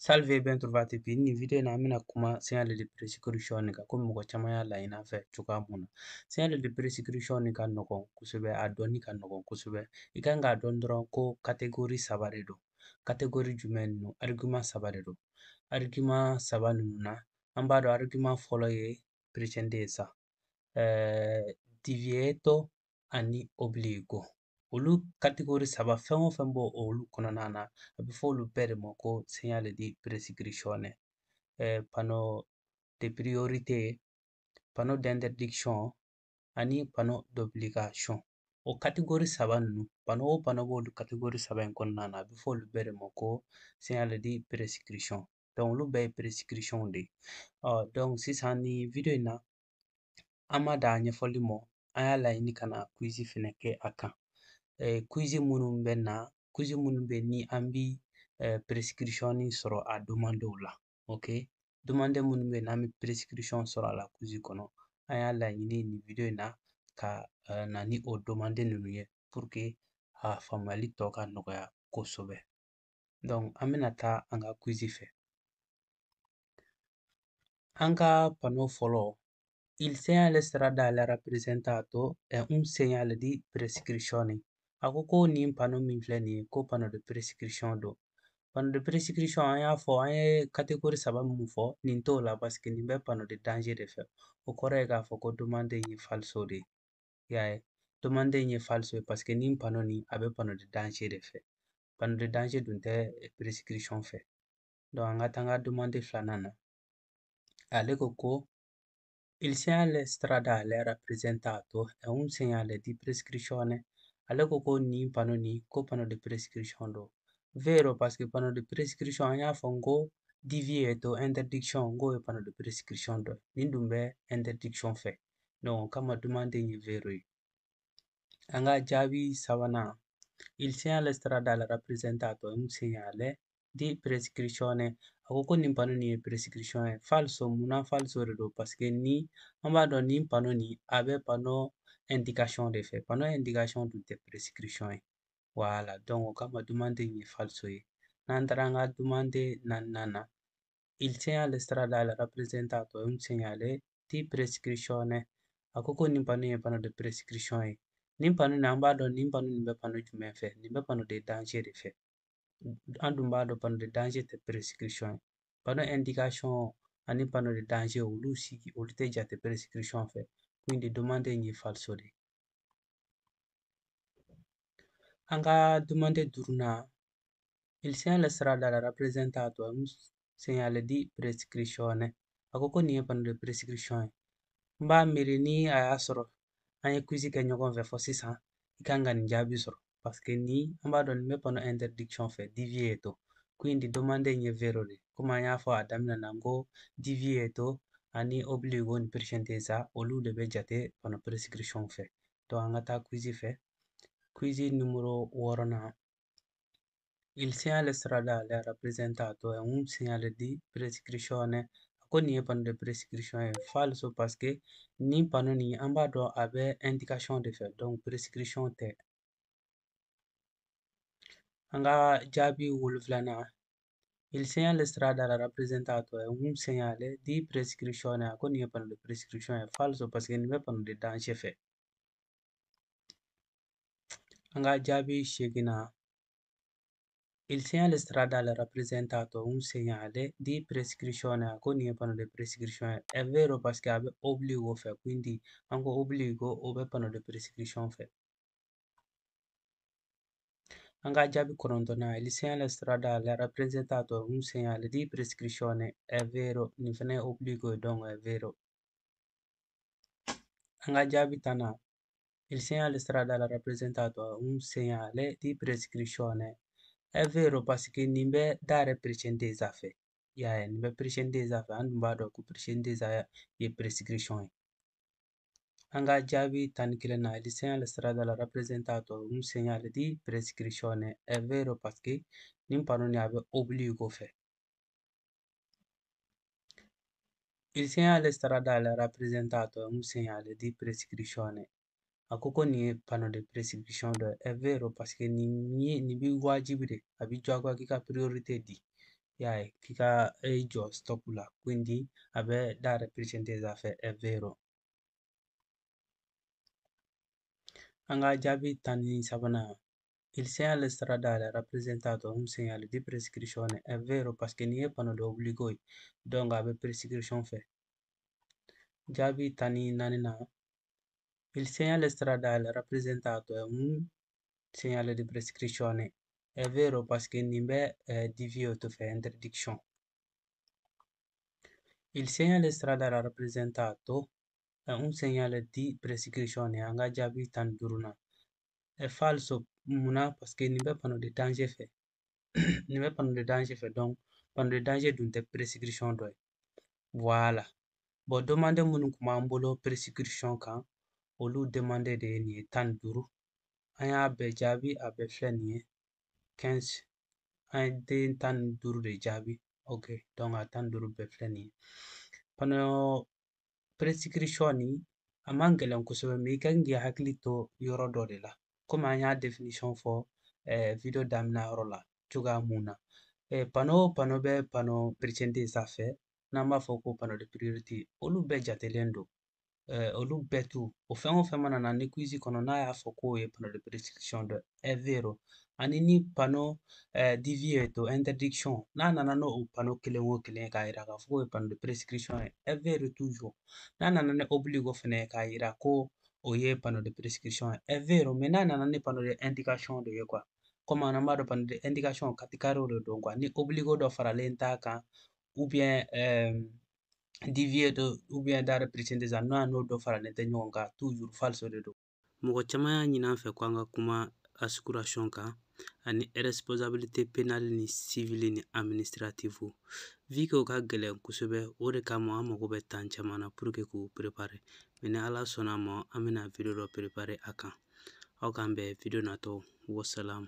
Salve e ben trovati qui. Ni video na mina kuma segnale di prescription ka komi mɔgɔ caman y'a laɲini an fɛ cogoya mun na. Segnale di prescription ka nɔgɔn kosɛbɛ, a dɔnni ka nɔgɔn kosɛbɛ. I kan k'a dɔn dɔrɔn ko catégorie 3 de don. Catégorie jumɛn ninnu? Argument 3 de don. Argument 3 ninnu na, an b'a dɔn argument fɔlɔ ye precedenza, divieto ani obbligo. Olu catégorie 3 fɛn o fɛn b'o olu kɔnɔna na, a bɛ fɔ olu bɛɛ de ma ko segnale di prescription. Panneau de priorité, panneau d'interdiction ani panneau d'obligation. O catégorie 3 ninnu, panneau o panneau b'olu catégorie 3 in kɔnɔna na, a bɛ fɔ olu bɛɛ de ma ko segnale di prescription. Donc olu bɛɛ ye prescription de ye. Donc sisan nin video in na, an ma dan a ɲɛfɔli ma, an y'a laɲini ka na quiz fɛnɛ kɛ a kan. Quiz minnu bɛ na, quiz minnu bɛ ni an bi prescription sɔrɔ a demandes la, ok? Demande minnu bɛ n'an bɛ prescription sɔrɔ a la quiz kɔnɔ, an y'a laɲini nin video in na ka na ni o demande ninnu ye pour que a faamuyali tɔ ka nɔgɔya kosɛbɛ. Donc an bɛna taa an ka quiz fɛ. An ka panneau fɔlɔ, il segnale strada al rappresentato è un segnale di prescrizione. A ko ko nin panneau min filɛ nin ye ko panneau de prescription don. Panneau de prescription an y'a fɔ an ye catégorie 3 mun fɔ nin t'o la parce que nin bɛ panneau de danger de fɛ. O kɔrɔ ye k'a fɔ ko demande in ye falso de ye. I y'a ye? Demande in ye falso ye parce que nin panneau nin a bɛ panneau de danger de fɛ. Panneau de danger dun tɛ prescription fɛ. Donc an ka taa an ka demande filanan na. Ale ko ko il segnale stradale rappresentato è un segnale di prescrizione. Ale ko ko nin panneau nin ko panneau de prescription don. Vero parce que panneau de prescription an y'a fɔ n ko divieto, interdiction n k'o ye panneau de prescription dɔ ye. Nin dun bɛ interdiction fɛ. Donc o kama demande in ye vero ye. An ka jaabi sabanan. Il segnale stradale rappresentato è un segnale di prescrizione. A ko ko nin panneau nin ye prescription ye. Falso, munna falso de don? Parce que ni an b'a dɔn nin panneau nin a bɛ panneau indication de fɛ. Panneau indication dun tɛ prescription ye. Voilà, donc o kama demande in ye falso ye. N'an taara an ka demande naaninan na. Il segnale stradale rappresentato è un segnale di prescrizione. A ko ko nin panneau ye panneau de prescription ye. Nin panneau nin an b'a dɔn nin panneau nin bɛ panneau jumɛn fɛ? Nin bɛ panneau de danger de fɛ. An dun b'a dɔn panneau de danger tɛ prescription ye. Panneau indication ani panneau de danger olu tɛ jate prescription fɛ. Quindi demande in ye falso de ye. An ka demande duurunan. Il segnale stradale rappresentato è un segnale di prescrizione. A ko ko nin ye panneau de prescription ye. N b'a miiri ni a y'a sɔrɔ an ye quiz kɛ ɲɔgɔn fɛ fɔ sisan, i kan ka nin jaabi sɔrɔ. Parce que ni an b'a dɔn nin bɛ panneau interdiction fɛ, divieto. Quindi demande in ye vero de ye. Komi an y'a fɔ a daminɛ na n ko divieto ani obbligo ni precedenza olu de bɛ jate panneau prescription fɛ. Donc an ka taa quiz fɛ. Quiz numero 6nan. Il segnale stradale rappresentato è un segnale di prescrizione. A ko nin ye panneau de prescription ye. Falso parce que nin panneau nin an b'a dɔn a bɛ indication de fɛ, donc prescription tɛ. An ka jaabi 7nan. Il segnale stradale rappresentato è un segnale di prescrizione. A ko nin ye panneau de prescription ye. Falso parce que nin bɛ panneau de danger fɛ. An ka jaabi 8nan. Il segnale stradale rappresentato è un segnale di prescrizione. A ko nin ye panneau de prescription ye. È vero parce que a bɛ obbligo fɛ. Quindi an ko obbligo o bɛ panneau de prescription fɛ. An ka jaabi 9nan. Il segnale stradale rappresentato è un segnale di prescrizione. È vero. Nin fɛnɛ ye obbligo ye donc è vero. An ka jaabi 10nan. Il segnale stradale rappresentato è un segnale di prescrizione. È vero parce que nin bɛ da yɛrɛ precedenza fɛ. I y'a ye? Nin bɛ precedenza fɛ. An dun b'a dɔn ko precedenza ye prescription ye. An ka jaabi 11nan. Il segnale stradale rappresentato è un segnale di prescrizione. È vero parce que nin panneau nin a bɛ obbligo fɛ. Il segnale stradale rappresentato è un segnale di prescrizione. A ko ko nin ye panneau de prescription dɔ ye. È vero parce que nin b'i wajibi de, a b'i diyagoya k'i ka priorité di. Kika è giusto là, quindi vabbè da rappresentare è vero. Anga jaabi tan ni sabanan, il segnale stradale rappresentato un segnale di prescrizione è vero perché non è pano da obbligo donc abe prescrizione fe. Jaabi tan ni nanina, il segnale stradale rappresentato è un segnale di prescrizione è vero perché non è divieto fe interdiction. Il segnale stradale rappresentato è un segnale di prescrizione anga jaabi tan duruna. È falso muna perché non è pano de danger fe. Ni bɛ pano de danger fɛ donc pano de danger dun tɛ prescription dɔ ye. Voilà. Bon demande minnu kun b'an bolo prescription kan olu demande de ye nin ye 15 an y'a bɛɛ jaabi a bɛɛ filɛ nin ye 15 an ye den 15 de jaabi ok donc a 15 bɛɛ filɛ nin ye pano prescription nin a man gɛlɛn kosɛbɛ mais i kan k'i hakili to yɔrɔ dɔ de la komi an y'a definition fɔ video daminɛ yɔrɔ la cogoya mun na pano o pano bɛ pano presente sanfɛ n'an b'a fɔ ko pano de priorité olu bɛɛ jatelen don olu bɛɛ tu o fɛn o fɛn mana na ni quiz kɔnɔ n'a y'a fɔ k'o ye pano de prescription dɔ est vero ani ni pano devié to interdiction n'a nana n'o pano kelen o kelen ye k'a yira k'a fɔ k'o ye pano de prescription ye est vero toujours n'a nana ni obligo fɛnɛ ye k'a yira ko o ye pano de prescription ye est vero mais n'a nana ni pano de indication de ye quoi komi an b'a dɔn pano de indication katikariw de don quoi ni obligo dɔ faralen t'a kan ou bien devié dɔ ou bien dare presente za n'o dɔ faralen tɛ ɲɔgɔn kan toujours false de don. Mɔgɔ caman y'a ɲini an fɛ ko an ka kuma assuration kan ani responsabilité pénale ni civile ni administrative vu que o ka gɛlɛn kosɛbɛ o de kama an mago bɛ temps caman na pour que k'o préparer mais ni ala sɔnna ma an bɛna video dɔ préparer a kan aw k'an bɛn video natɔ wassalam.